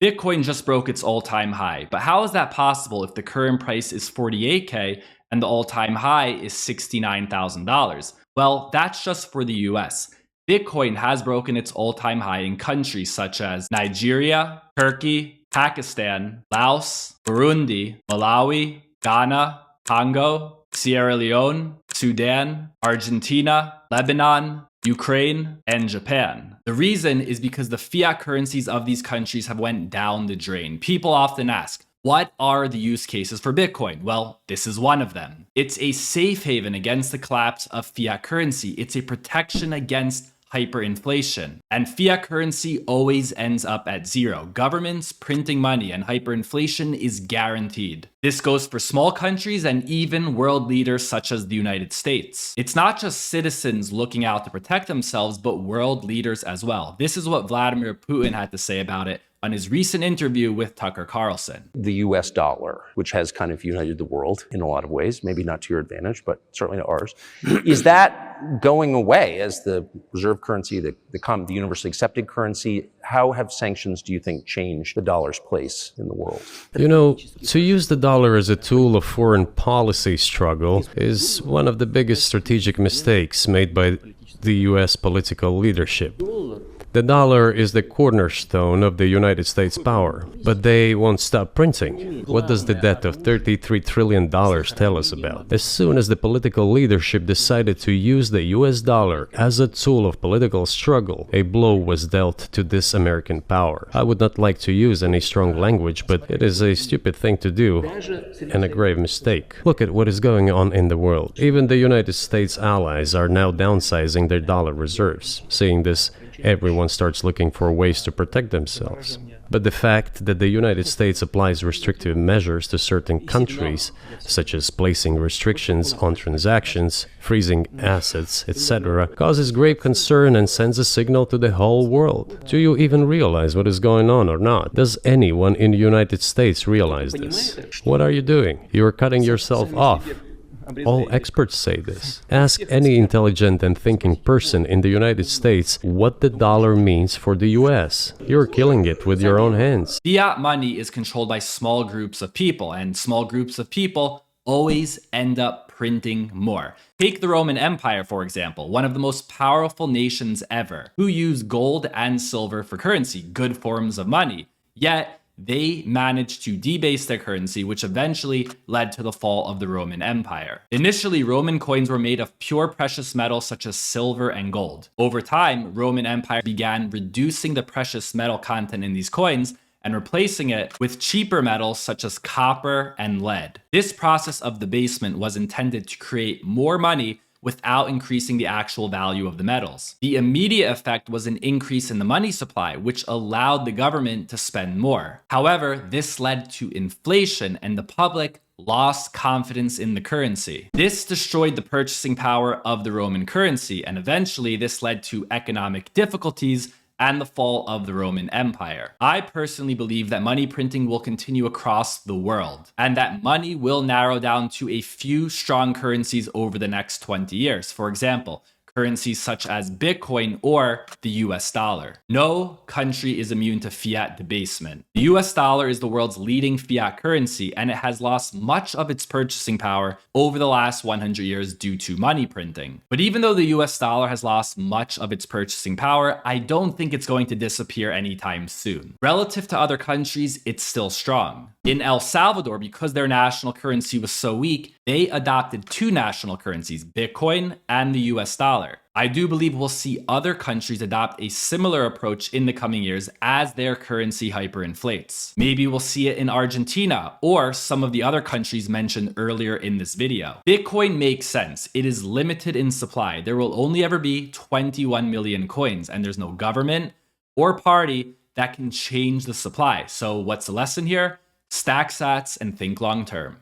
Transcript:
Bitcoin just broke its all-time high, but how is that possible if the current price is 48K and the all-time high is $69,000? Well, that's just for the US. Bitcoin has broken its all-time high in countries such as Nigeria, Turkey, Pakistan, Laos, Burundi, Malawi, Ghana, Congo, Sierra Leone, Sudan, Argentina, Lebanon, Ukraine, and Japan. The reason is because the fiat currencies of these countries have went down the drain. People often ask, what are the use cases for Bitcoin? Well, this is one of them. It's a safe haven against the collapse of fiat currency. It's a protection against hyperinflation. And fiat currency always ends up at zero. Governments printing money and hyperinflation is guaranteed. This goes for small countries and even world leaders such as the United States. It's not just citizens looking out to protect themselves, but world leaders as well. This is what Vladimir Putin had to say about it on his recent interview with Tucker Carlson. The US dollar, which has kind of united the world in a lot of ways, maybe not to your advantage, but certainly to ours, is that going away as the reserve currency, the universally accepted currency? How have sanctions, do you think, changed the dollar's place in the world? You know, to use the dollar as a tool of foreign policy struggle is one of the biggest strategic mistakes made by the US political leadership. The dollar is the cornerstone of the United States power, but they won't stop printing. What does the debt of $33 trillion tell us about? As soon as the political leadership decided to use the US dollar as a tool of political struggle, a blow was dealt to this American power. I would not like to use any strong language, but it is a stupid thing to do and a grave mistake. Look at what is going on in the world. Even the United States allies are now downsizing their dollar reserves. Seeing this, everyone starts looking for ways to protect themselves. But the fact that the United States applies restrictive measures to certain countries, such as placing restrictions on transactions, freezing assets, etc., causes grave concern and sends a signal to the whole world. Do you even realize what is going on or not? Does anyone in the United States realize this? What are you doing? You are cutting yourself off. All experts say this. Ask any intelligent and thinking person in the United States what the dollar means for the US. You're killing it with your own hands. Fiat money is controlled by small groups of people, and small groups of people always end up printing more. Take the Roman Empire, for example, one of the most powerful nations ever, who used gold and silver for currency, good forms of money. Yet, they managed to debase their currency, which eventually led to the fall of the Roman Empire. Initially, Roman coins were made of pure precious metals such as silver and gold. Over time, Roman Empire began reducing the precious metal content in these coins and replacing it with cheaper metals such as copper and lead. This process of debasement was intended to create more money without increasing the actual value of the metals. The immediate effect was an increase in the money supply, which allowed the government to spend more. However, this led to inflation and the public lost confidence in the currency. This destroyed the purchasing power of the Roman currency, and eventually this led to economic difficulties and the fall of the Roman Empire. I personally believe that money printing will continue across the world, and that money will narrow down to a few strong currencies over the next 20 years. For example, currencies such as Bitcoin or the US dollar. No country is immune to fiat debasement. The US dollar is the world's leading fiat currency, and it has lost much of its purchasing power over the last 100 years due to money printing. But even though the US dollar has lost much of its purchasing power, I don't think it's going to disappear anytime soon. Relative to other countries, it's still strong. In El Salvador, because their national currency was so weak, they adopted two national currencies, Bitcoin and the US dollar. I do believe we'll see other countries adopt a similar approach in the coming years as their currency hyperinflates. Maybe we'll see it in Argentina or some of the other countries mentioned earlier in this video. Bitcoin makes sense. It is limited in supply. There will only ever be 21 million coins, and there's no government or party that can change the supply. So what's the lesson here? Stack sats and think long term.